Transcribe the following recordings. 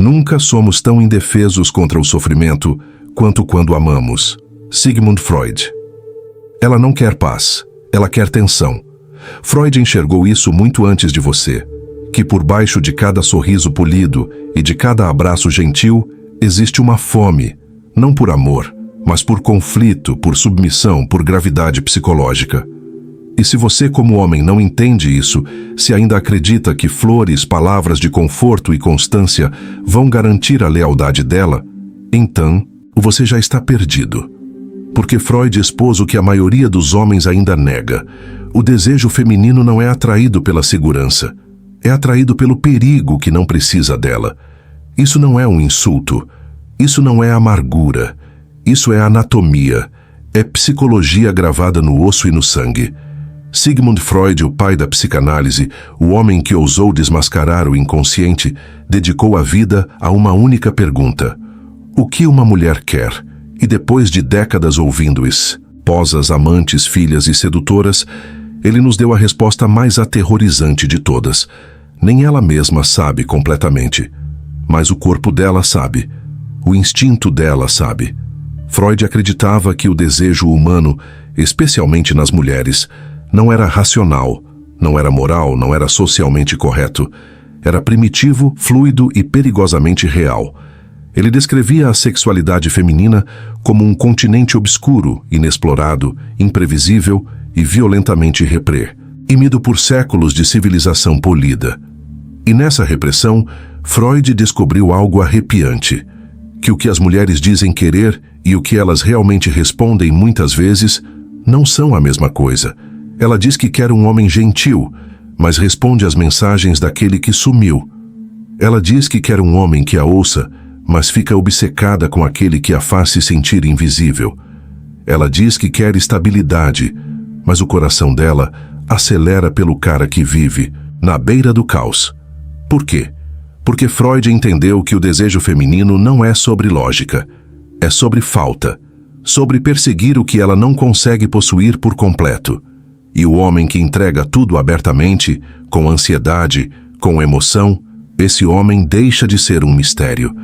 Nunca somos tão indefesos contra o sofrimento quanto quando amamos. Sigmund Freud. Ela não quer paz, ela quer tensão. Freud enxergou isso muito antes de você, que por baixo de cada sorriso polido e de cada abraço gentil existe uma fome, não por amor, mas por conflito, por submissão, por gravidade psicológica. E se você, como homem, não entende isso, se ainda acredita que flores, palavras de conforto e constância vão garantir a lealdade dela, então você já está perdido. Porque Freud expôs o que a maioria dos homens ainda nega. O desejo feminino não é atraído pela segurança, é atraído pelo perigo que não precisa dela. Isso não é um insulto, isso não é amargura, isso é anatomia, é psicologia gravada no osso e no sangue. Sigmund Freud, o pai da psicanálise, o homem que ousou desmascarar o inconsciente, dedicou a vida a uma única pergunta: o que uma mulher quer? E depois de décadas ouvindo esposas, amantes, filhas e sedutoras, ele nos deu a resposta mais aterrorizante de todas. Nem ela mesma sabe completamente, mas o corpo dela sabe, o instinto dela sabe. Freud acreditava que o desejo humano, especialmente nas mulheres, não era racional, não era moral, não era socialmente correto. Era primitivo, fluido e perigosamente real. Ele descrevia a sexualidade feminina como um continente obscuro, inexplorado, imprevisível e violentamente reprimido por séculos de civilização polida. E nessa repressão, Freud descobriu algo arrepiante, que o que as mulheres dizem querer e o que elas realmente respondem muitas vezes não são a mesma coisa. Ela diz que quer um homem gentil, mas responde às mensagens daquele que sumiu. Ela diz que quer um homem que a ouça, mas fica obcecada com aquele que a faz se sentir invisível. Ela diz que quer estabilidade, mas o coração dela acelera pelo cara que vive na beira do caos. Por quê? Porque Freud entendeu que o desejo feminino não é sobre lógica, é sobre falta, sobre perseguir o que ela não consegue possuir por completo. E o homem que entrega tudo abertamente, com ansiedade, com emoção, esse homem deixa de ser um mistério.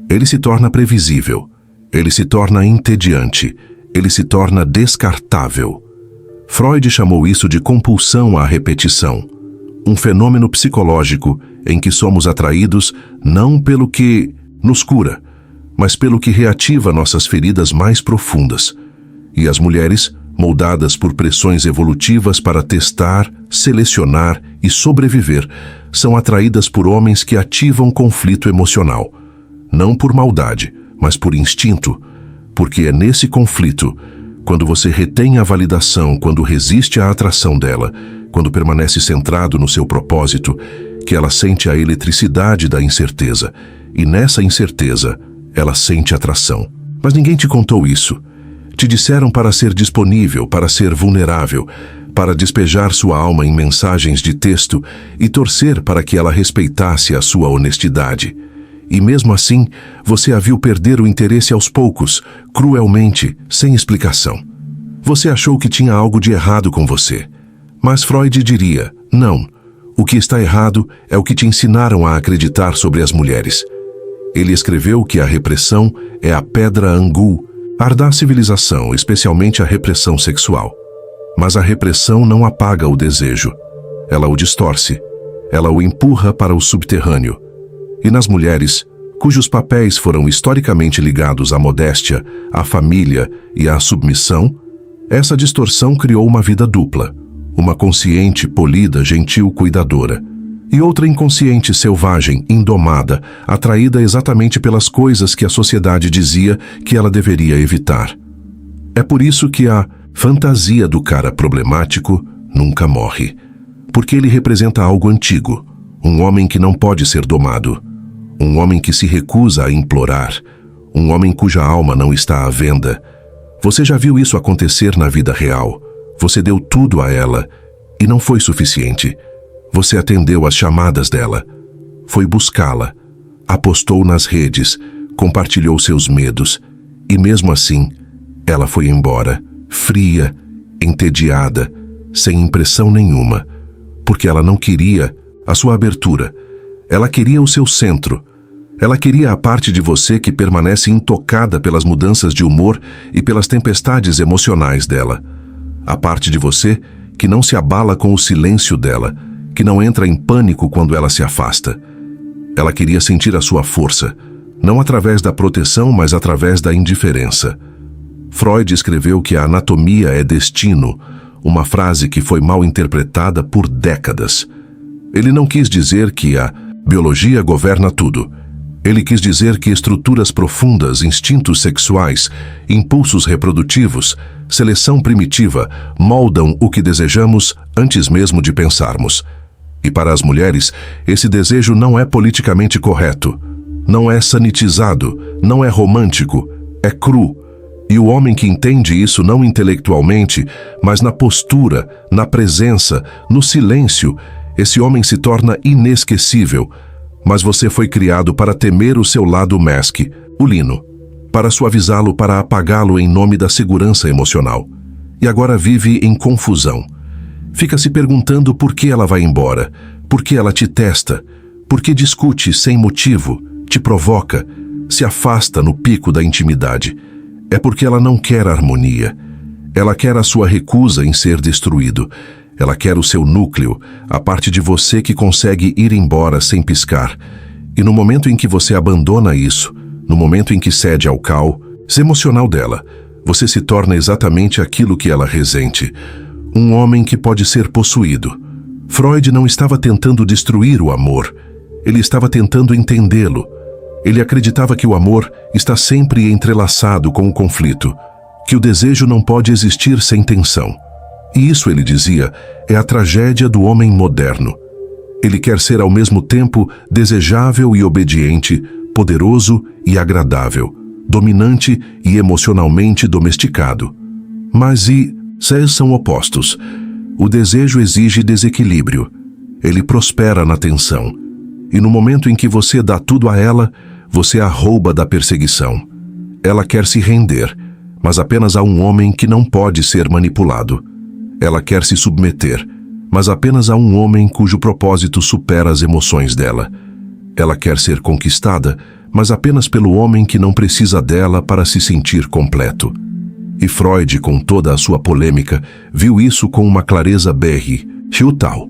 Ele se torna previsível, ele se torna entediante, ele se torna descartável. Freud chamou isso de compulsão à repetição, um fenômeno psicológico em que somos atraídos não pelo que nos cura, mas pelo que reativa nossas feridas mais profundas. E as mulheres, moldadas por pressões evolutivas para testar, selecionar e sobreviver, são atraídas por homens que ativam conflito emocional. Não por maldade, mas por instinto, porque é nesse conflito, quando você retém a validação, quando resiste à atração dela, quando permanece centrado no seu propósito, que ela sente a eletricidade da incerteza, e nessa incerteza, ela sente atração. Mas ninguém te contou isso. Te disseram para ser disponível, para ser vulnerável, para despejar sua alma em mensagens de texto e torcer para que ela respeitasse a sua honestidade. E mesmo assim, você a viu perder o interesse aos poucos, cruelmente, sem explicação. Você achou que tinha algo de errado com você. Mas Freud diria, não, o que está errado é o que te ensinaram a acreditar sobre as mulheres. Ele escreveu que a repressão é a pedra angu da civilização, especialmente a repressão sexual. Mas a repressão não apaga o desejo. Ela o distorce. Ela o empurra para o subterrâneo. E nas mulheres, cujos papéis foram historicamente ligados à modéstia, à família e à submissão, essa distorção criou uma vida dupla, uma consciente, polida, gentil, cuidadora, e outra inconsciente, selvagem, indomada, atraída exatamente pelas coisas que a sociedade dizia que ela deveria evitar. É por isso que a fantasia do cara problemático nunca morre, porque ele representa algo antigo, um homem que não pode ser domado, um homem que se recusa a implorar, um homem cuja alma não está à venda. Você já viu isso acontecer na vida real. Você deu tudo a ela e não foi suficiente. Você atendeu às chamadas dela, foi buscá-la, apostou nas redes, compartilhou seus medos e mesmo assim, ela foi embora, fria, entediada, sem impressão nenhuma, porque ela não queria a sua abertura. Ela queria o seu centro. Ela queria a parte de você que permanece intocada pelas mudanças de humor e pelas tempestades emocionais dela. A parte de você que não se abala com o silêncio dela, que não entra em pânico quando ela se afasta. Ela queria sentir a sua força, não através da proteção, mas através da indiferença. Freud escreveu que a anatomia é destino, uma frase que foi mal interpretada por décadas. Ele não quis dizer que a biologia governa tudo. Ele quis dizer que estruturas profundas, instintos sexuais, impulsos reprodutivos, seleção primitiva moldam o que desejamos antes mesmo de pensarmos. E para as mulheres, esse desejo não é politicamente correto, não é sanitizado, não é romântico, é cru. E o homem que entende isso não intelectualmente, mas na postura, na presença, no silêncio, esse homem se torna inesquecível. Mas você foi criado para temer o seu lado mesque, o lino, para suavizá-lo, para apagá-lo em nome da segurança emocional. E agora vive em confusão. Fica se perguntando por que ela vai embora, por que ela te testa, por que discute sem motivo, te provoca, se afasta no pico da intimidade. É porque ela não quer harmonia. Ela quer a sua recusa em ser destruído. Ela quer o seu núcleo, a parte de você que consegue ir embora sem piscar. E no momento em que você abandona isso, no momento em que cede ao caos emocional dela, você se torna exatamente aquilo que ela ressente. Um homem que pode ser possuído. Freud não estava tentando destruir o amor. Ele estava tentando entendê-lo. Ele acreditava que o amor está sempre entrelaçado com o conflito, que o desejo não pode existir sem tensão. E isso, ele dizia, é a tragédia do homem moderno. Ele quer ser ao mesmo tempo desejável e obediente, poderoso e agradável, dominante e emocionalmente domesticado. Mas esses são opostos. O desejo exige desequilíbrio. Ele prospera na tensão. E no momento em que você dá tudo a ela, você a rouba da perseguição. Ela quer se render, mas apenas a um homem que não pode ser manipulado. Ela quer se submeter, mas apenas a um homem cujo propósito supera as emoções dela. Ela quer ser conquistada, mas apenas pelo homem que não precisa dela para se sentir completo. E Freud, com toda a sua polêmica, viu isso com uma clareza brutal.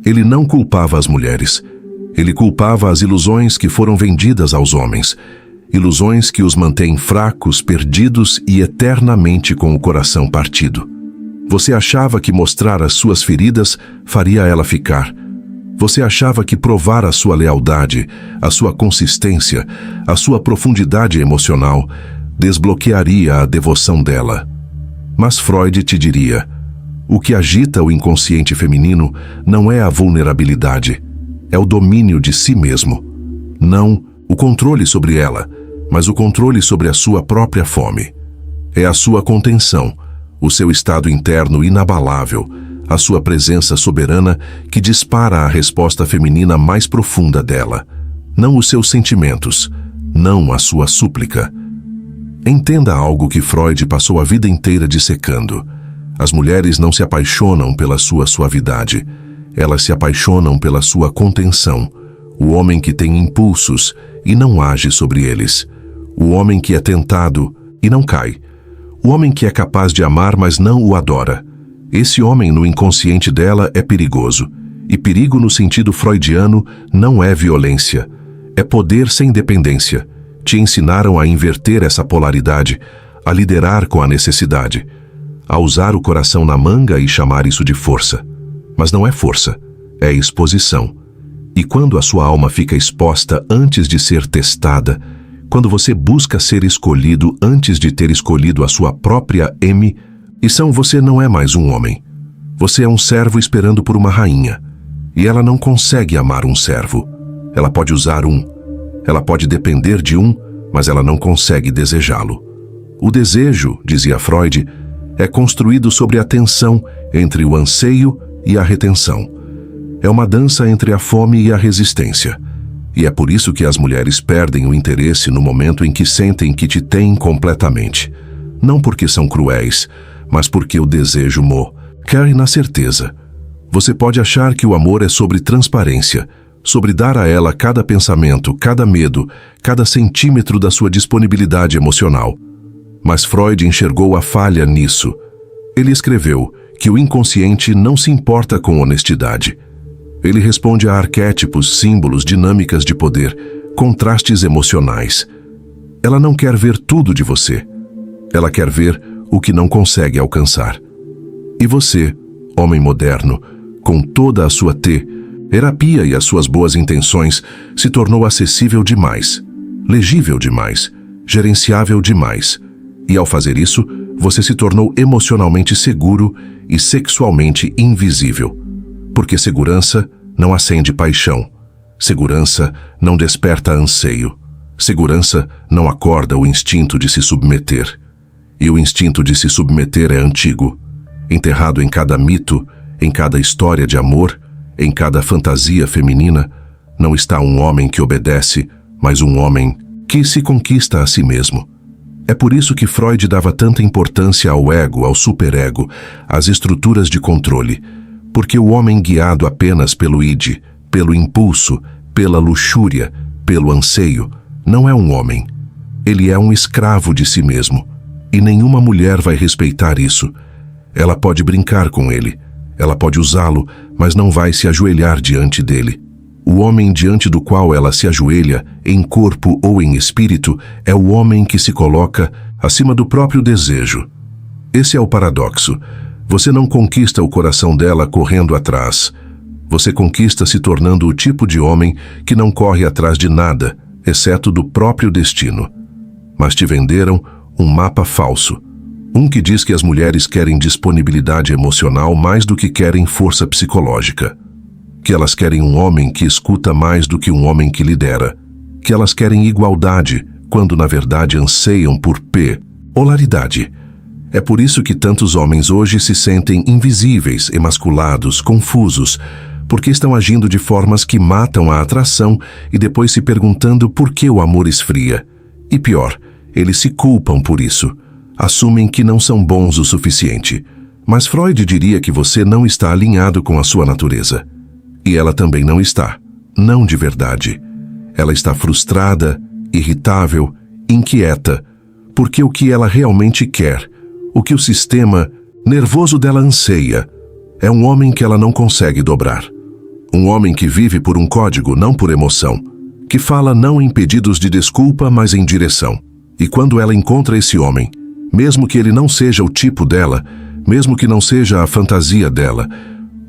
Ele não culpava as mulheres. Ele culpava as ilusões que foram vendidas aos homens. Ilusões que os mantêm fracos, perdidos e eternamente com o coração partido. Você achava que mostrar as suas feridas faria ela ficar. Você achava que provar a sua lealdade, a sua consistência, a sua profundidade emocional desbloquearia a devoção dela. Mas Freud te diria: o que agita o inconsciente feminino não é a vulnerabilidade, é o domínio de si mesmo. Não o controle sobre ela, mas o controle sobre a sua própria fome. É a sua contenção, o seu estado interno inabalável, a sua presença soberana que dispara a resposta feminina mais profunda dela. Não os seus sentimentos, não a sua súplica. Entenda algo que Freud passou a vida inteira dissecando. As mulheres não se apaixonam pela sua suavidade. Elas se apaixonam pela sua contenção. O homem que tem impulsos e não age sobre eles. O homem que é tentado e não cai. O homem que é capaz de amar, mas não o adora. Esse homem no inconsciente dela é perigoso. E perigo no sentido freudiano não é violência. É poder sem dependência. Te ensinaram a inverter essa polaridade, a liderar com a necessidade, a usar o coração na manga e chamar isso de força. Mas não é força, é exposição. E quando a sua alma fica exposta antes de ser testada, quando você busca ser escolhido antes de ter escolhido a sua própria você não é mais um homem. Você é um servo esperando por uma rainha. E ela não consegue amar um servo. Ela pode usar um. Ela pode depender de um, mas ela não consegue desejá-lo. O desejo, dizia Freud, é construído sobre a tensão entre o anseio e a retenção. É uma dança entre a fome e a resistência. E é por isso que as mulheres perdem o interesse no momento em que sentem que te têm completamente. Não porque são cruéis, mas porque o desejo cai na certeza. Você pode achar que o amor é sobre transparência, sobre dar a ela cada pensamento, cada medo, cada centímetro da sua disponibilidade emocional. Mas Freud enxergou a falha nisso. Ele escreveu que o inconsciente não se importa com honestidade. Ele responde a arquétipos, símbolos, dinâmicas de poder, contrastes emocionais. Ela não quer ver tudo de você. Ela quer ver o que não consegue alcançar. E você, homem moderno, com toda a sua terapia e as suas boas intenções, se tornou acessível demais, legível demais, gerenciável demais. E ao fazer isso, você se tornou emocionalmente seguro e sexualmente invisível. Porque segurança não acende paixão. Segurança não desperta anseio. Segurança não acorda o instinto de se submeter. E o instinto de se submeter é antigo, enterrado em cada mito, em cada história de amor, em cada fantasia feminina. Não está um homem que obedece, mas um homem que se conquista a si mesmo. É por isso que Freud dava tanta importância ao ego, ao superego, às estruturas de controle, porque o homem guiado apenas pelo id, pelo impulso, pela luxúria, pelo anseio, não é um homem. Ele é um escravo de si mesmo. E nenhuma mulher vai respeitar isso. Ela pode brincar com ele, ela pode usá-lo, mas não vai se ajoelhar diante dele. O homem diante do qual ela se ajoelha, em corpo ou em espírito, é o homem que se coloca acima do próprio desejo. Esse é o paradoxo. Você não conquista o coração dela correndo atrás. Você conquista se tornando o tipo de homem que não corre atrás de nada, exceto do próprio destino. Mas te venderam um mapa falso. Um que diz que as mulheres querem disponibilidade emocional mais do que querem força psicológica. Que elas querem um homem que escuta mais do que um homem que lidera. Que elas querem igualdade, quando na verdade anseiam por polaridade. É por isso que tantos homens hoje se sentem invisíveis, emasculados, confusos, porque estão agindo de formas que matam a atração e depois se perguntando por que o amor esfria. E pior, eles se culpam por isso. Assumem que não são bons o suficiente. Mas Freud diria que você não está alinhado com a sua natureza. E ela também não está. Não de verdade. Ela está frustrada, irritável, inquieta, porque o que ela realmente quer, o que o sistema nervoso dela anseia, é um homem que ela não consegue dobrar. Um homem que vive por um código, não por emoção. Que fala não em pedidos de desculpa, mas em direção. E quando ela encontra esse homem, mesmo que ele não seja o tipo dela, mesmo que não seja a fantasia dela,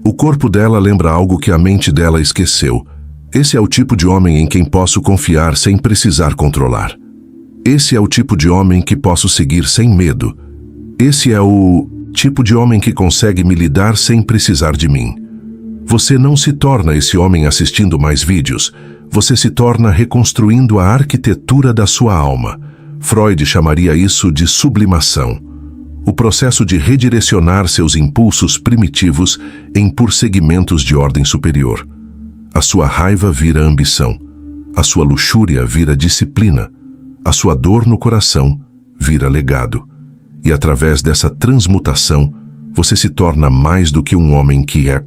o corpo dela lembra algo que a mente dela esqueceu. Esse é o tipo de homem em quem posso confiar sem precisar controlar. Esse é o tipo de homem que posso seguir sem medo. Esse é o tipo de homem que consegue me lidar sem precisar de mim. Você não se torna esse homem assistindo mais vídeos. Você se torna reconstruindo a arquitetura da sua alma. Freud chamaria isso de sublimação. O processo de redirecionar seus impulsos primitivos em segmentos de ordem superior. A sua raiva vira ambição. A sua luxúria vira disciplina. A sua dor no coração vira legado. E através dessa transmutação, você se torna mais do que um homem que é.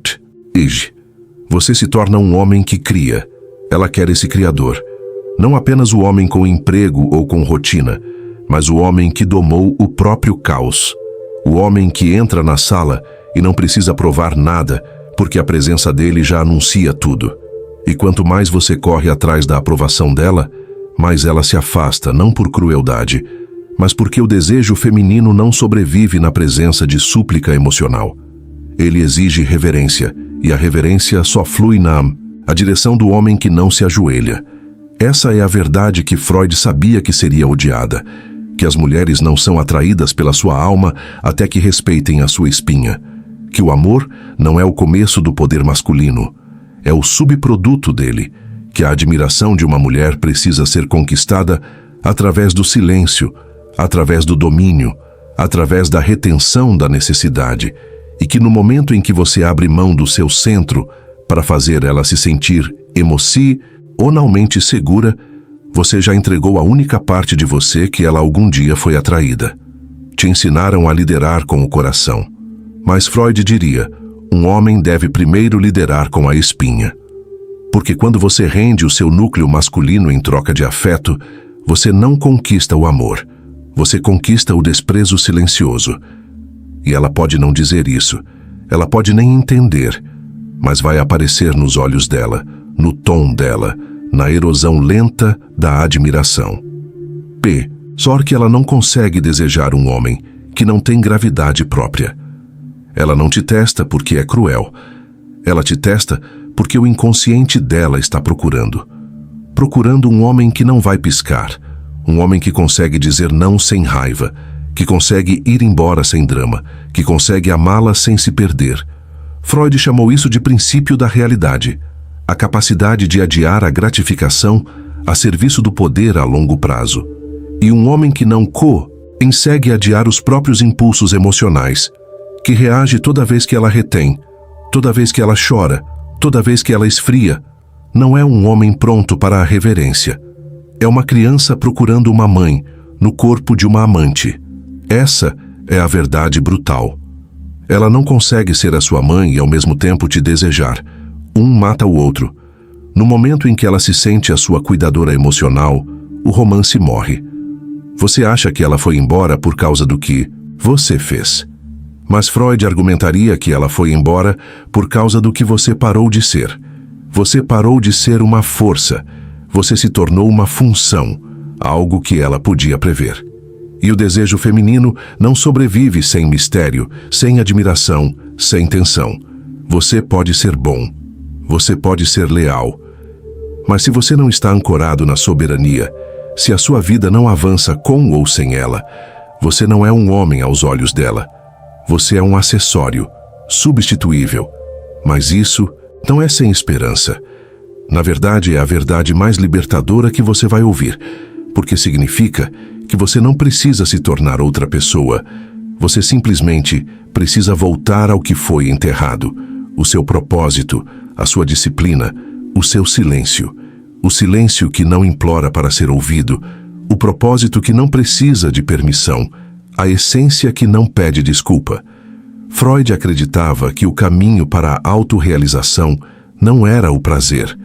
Você se torna um homem que cria. Ela quer esse criador. Não apenas o homem com emprego ou com rotina, mas o homem que domou o próprio caos. O homem que entra na sala e não precisa provar nada, porque a presença dele já anuncia tudo. E quanto mais você corre atrás da aprovação dela, mais ela se afasta, não por crueldade, mas porque o desejo feminino não sobrevive na presença de súplica emocional. Ele exige reverência, e a reverência só flui na direção do homem que não se ajoelha. Essa é a verdade que Freud sabia que seria odiada, que as mulheres não são atraídas pela sua alma até que respeitem a sua espinha, que o amor não é o começo do poder masculino, é o subproduto dele, que a admiração de uma mulher precisa ser conquistada através do silêncio, através do domínio, através da retenção da necessidade, e que no momento em que você abre mão do seu centro para fazer ela se sentir emocionalmente segura, você já entregou a única parte de você que ela algum dia foi atraída. Te ensinaram a liderar com o coração. Mas Freud diria, um homem deve primeiro liderar com a espinha. Porque quando você rende o seu núcleo masculino em troca de afeto, você não conquista o amor. Você conquista o desprezo silencioso. E ela pode não dizer isso. Ela pode nem entender. Mas vai aparecer nos olhos dela, no tom dela, na erosão lenta da admiração. P. Só que ela não consegue desejar um homem que não tem gravidade própria. Ela não te testa porque é cruel. Ela te testa porque o inconsciente dela está procurando. Procurando um homem que não vai piscar. Um homem que consegue dizer não sem raiva, que consegue ir embora sem drama, que consegue amá-la sem se perder. Freud chamou isso de princípio da realidade, a capacidade de adiar a gratificação a serviço do poder a longo prazo. E um homem que não consegue adiar os próprios impulsos emocionais, que reage toda vez que ela retém, toda vez que ela chora, toda vez que ela esfria, não é um homem pronto para a reverência. É uma criança procurando uma mãe no corpo de uma amante. Essa é a verdade brutal. Ela não consegue ser a sua mãe e ao mesmo tempo te desejar. Um mata o outro. No momento em que ela se sente a sua cuidadora emocional, o romance morre. Você acha que ela foi embora por causa do que você fez. Mas Freud argumentaria que ela foi embora por causa do que você parou de ser. Você parou de ser uma força. Você se tornou uma função, algo que ela podia prever. E o desejo feminino não sobrevive sem mistério, sem admiração, sem tensão. Você pode ser bom. Você pode ser leal. Mas se você não está ancorado na soberania, se a sua vida não avança com ou sem ela, você não é um homem aos olhos dela. Você é um acessório, substituível. Mas isso não é sem esperança. Na verdade, é a verdade mais libertadora que você vai ouvir, porque significa que você não precisa se tornar outra pessoa. Você simplesmente precisa voltar ao que foi enterrado, o seu propósito, a sua disciplina, o seu silêncio. O silêncio que não implora para ser ouvido, o propósito que não precisa de permissão, a essência que não pede desculpa. Freud acreditava que o caminho para a autorrealização não era o prazer,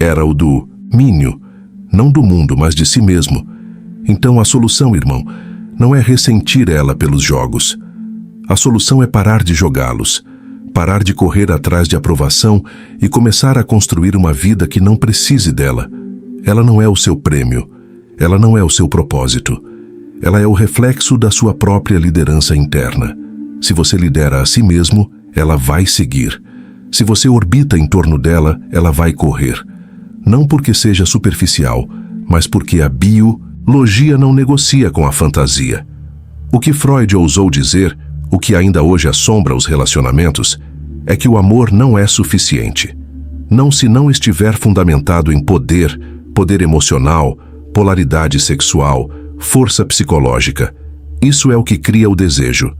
era o do domínio, não do mundo, mas de si mesmo. Então a solução, irmão, não é ressentir ela pelos jogos. A solução é parar de jogá-los, parar de correr atrás de aprovação e começar a construir uma vida que não precise dela. Ela não é o seu prêmio, ela não é o seu propósito. Ela é o reflexo da sua própria liderança interna. Se você lidera a si mesmo, ela vai seguir. Se você orbita em torno dela, ela vai correr. Não porque seja superficial, mas porque a biologia não negocia com a fantasia. O que Freud ousou dizer, o que ainda hoje assombra os relacionamentos, é que o amor não é suficiente. Não se não estiver fundamentado em poder, poder emocional, polaridade sexual, força psicológica. Isso é o que cria o desejo.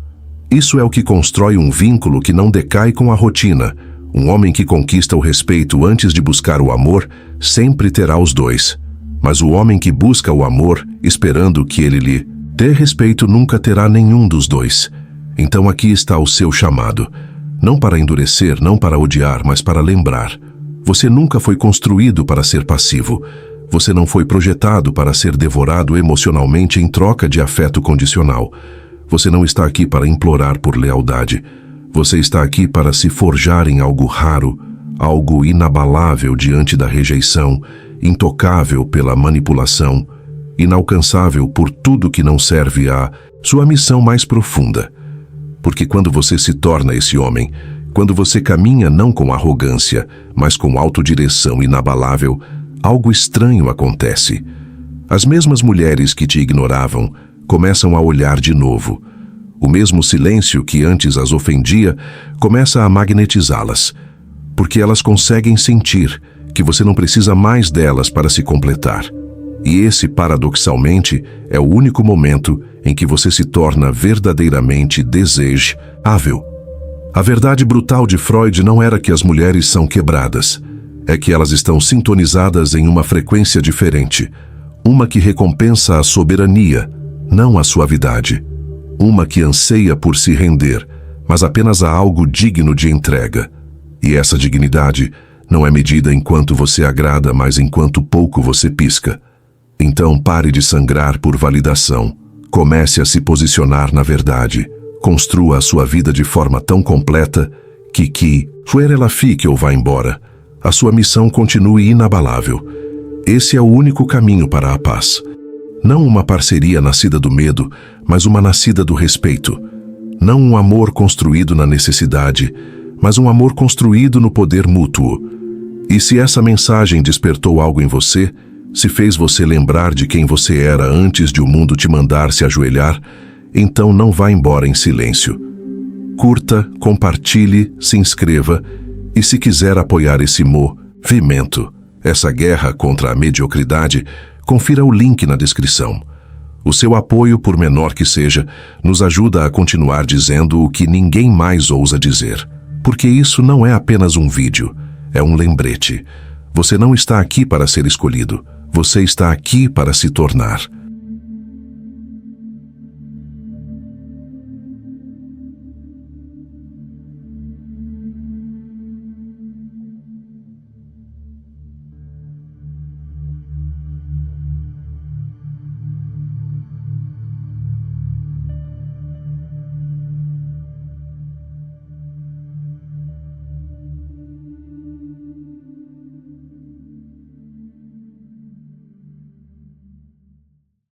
Isso é o que constrói um vínculo que não decai com a rotina. Um homem que conquista o respeito antes de buscar o amor sempre terá os dois. Mas o homem que busca o amor, esperando que ele lhe dê respeito, nunca terá nenhum dos dois. Então aqui está o seu chamado. Não para endurecer, não para odiar, mas para lembrar. Você nunca foi construído para ser passivo. Você não foi projetado para ser devorado emocionalmente em troca de afeto condicional. Você não está aqui para implorar por lealdade. Você está aqui para se forjar em algo raro, algo inabalável diante da rejeição, intocável pela manipulação, inalcançável por tudo que não serve à sua missão mais profunda. Porque quando você se torna esse homem, quando você caminha não com arrogância, mas com autodireção inabalável, algo estranho acontece. As mesmas mulheres que te ignoravam começam a olhar de novo. O mesmo silêncio que antes as ofendia começa a magnetizá-las, porque elas conseguem sentir que você não precisa mais delas para se completar. E esse, paradoxalmente, é o único momento em que você se torna verdadeiramente desejável. A verdade brutal de Freud não era que as mulheres são quebradas, é que elas estão sintonizadas em uma frequência diferente, uma que recompensa a soberania, não a suavidade. Uma que anseia por se render, mas apenas a algo digno de entrega. E essa dignidade Não é medida enquanto você agrada, mas enquanto pouco você pisca. Então pare de sangrar por validação. Comece a se posicionar na verdade. Construa a sua vida de forma tão completa que fuera ela fique ou vá embora, a sua missão continue inabalável. Esse é o único caminho para a paz. Não uma parceria nascida do medo, mas uma nascida do respeito. Não um amor construído na necessidade, mas um amor construído no poder mútuo. E se essa mensagem despertou algo em você, se fez você lembrar de quem você era antes de o mundo te mandar se ajoelhar, então não vá embora em silêncio. Curta, compartilhe, se inscreva e se quiser apoiar esse movimento, essa guerra contra a mediocridade, confira o link na descrição. O seu apoio, por menor que seja, nos ajuda a continuar dizendo o que ninguém mais ousa dizer. Porque isso não é apenas um vídeo, é um lembrete. Você não está aqui para ser escolhido, você está aqui para se tornar.